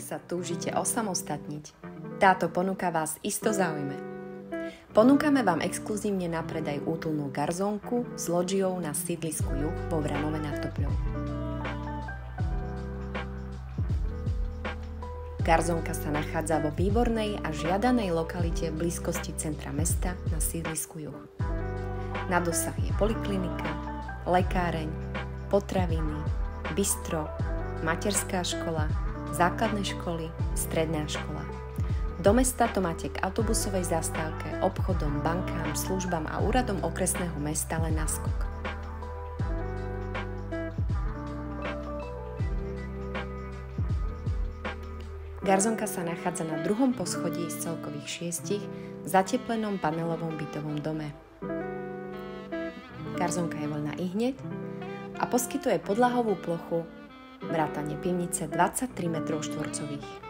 ak sa túžite osamostatniť, táto ponuka vás isto zaujme. Ponúkame vám exkluzívne na predaj útulnú garzónku s lodžiou na sídlisku Juh vo Vranove nad Topľou. Garzónka sa nachádza vo výbornej a žiadanej lokalite v blízkosti centra mesta na sídlisku Juh. Na dosah je poliklinika, lekáreň, potraviny, bistro, materská škola, základné školy, stredná škola. Do mesta to máte k autobusovej zastávke, obchodom, bankám, službám a úradom okresného mesta len naskok. Garzónka sa nachádza na 2. poschodí z celkových 6 v zateplenom panelovom bytovom dome. Garzónka je voľná ihneď a poskytuje podlahovú plochu vrátane pivnice 23 m2.